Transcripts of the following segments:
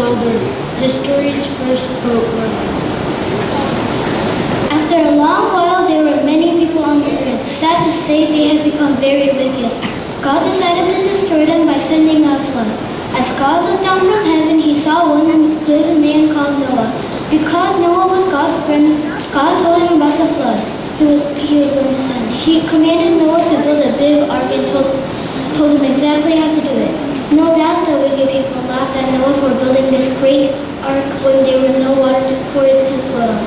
builder, history's first boat runner. After a long while, there were many people on the earth. Sad to say, they had become very wicked. God decided to destroy them by sending a flood. As God looked down from heaven, he saw one good man called Noah. Because Noah was God's friend, God told him about the flood he was going to send. He commanded Noah to build a big ark and told him exactly how to do it. No doubt the wicked people laughed at Noah for building this great ark when there was no water for it to float on.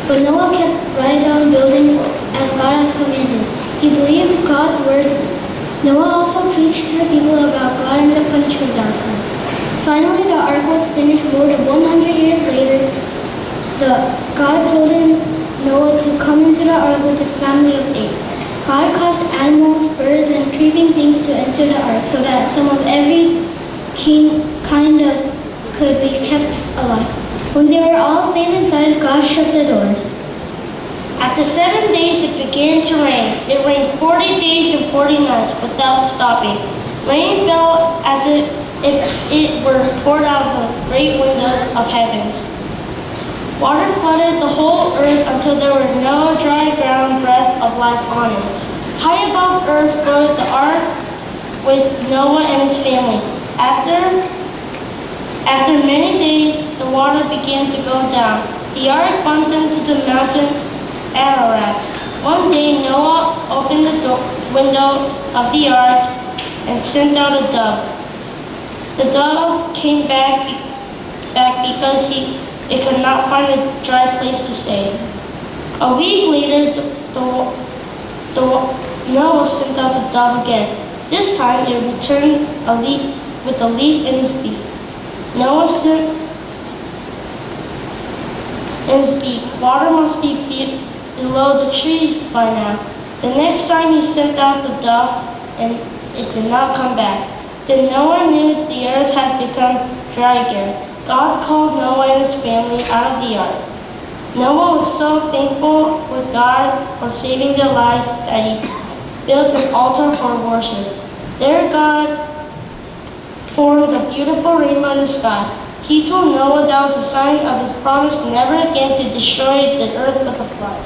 But Noah kept right on building as God has commanded. He believed God's word. Noah also preached to the people about God and the punishment that was coming. Finally, the ark was finished more than 100 years later. God told Noah to come into the ark with his family of 8. God caused animals, birds, and creeping things to enter the ark so that some of every kind of could be kept alive. When they were all safe inside, God shut the door. After 7 days, it began to rain. It rained 40 days and 40 nights without stopping. Rain fell as if it were poured out of the great windows of heavens. Water flooded the whole earth until there were no dry ground breath of life on it. High above earth floated the ark with Noah and his family. After many days, the water began to go down. The ark bumped into the mountain Ararat. One day, Noah opened the window of the ark and sent out a dove. The dove came back because it could not find a dry place to stay. A week later, Noah sent out the dove again. This time, it returned with a leaf in his beak. Noah sent in his beak. Water must be below the trees by now. The next time he sent out the dove, and it did not come back. Then Noah knew the earth has become dry again. God called Noah and his family out of the ark. Noah was so thankful with God for saving their lives that he built an altar for worship. There God formed a beautiful rainbow in the sky. He told Noah that was a sign of his promise never again to destroy the earth with a flood.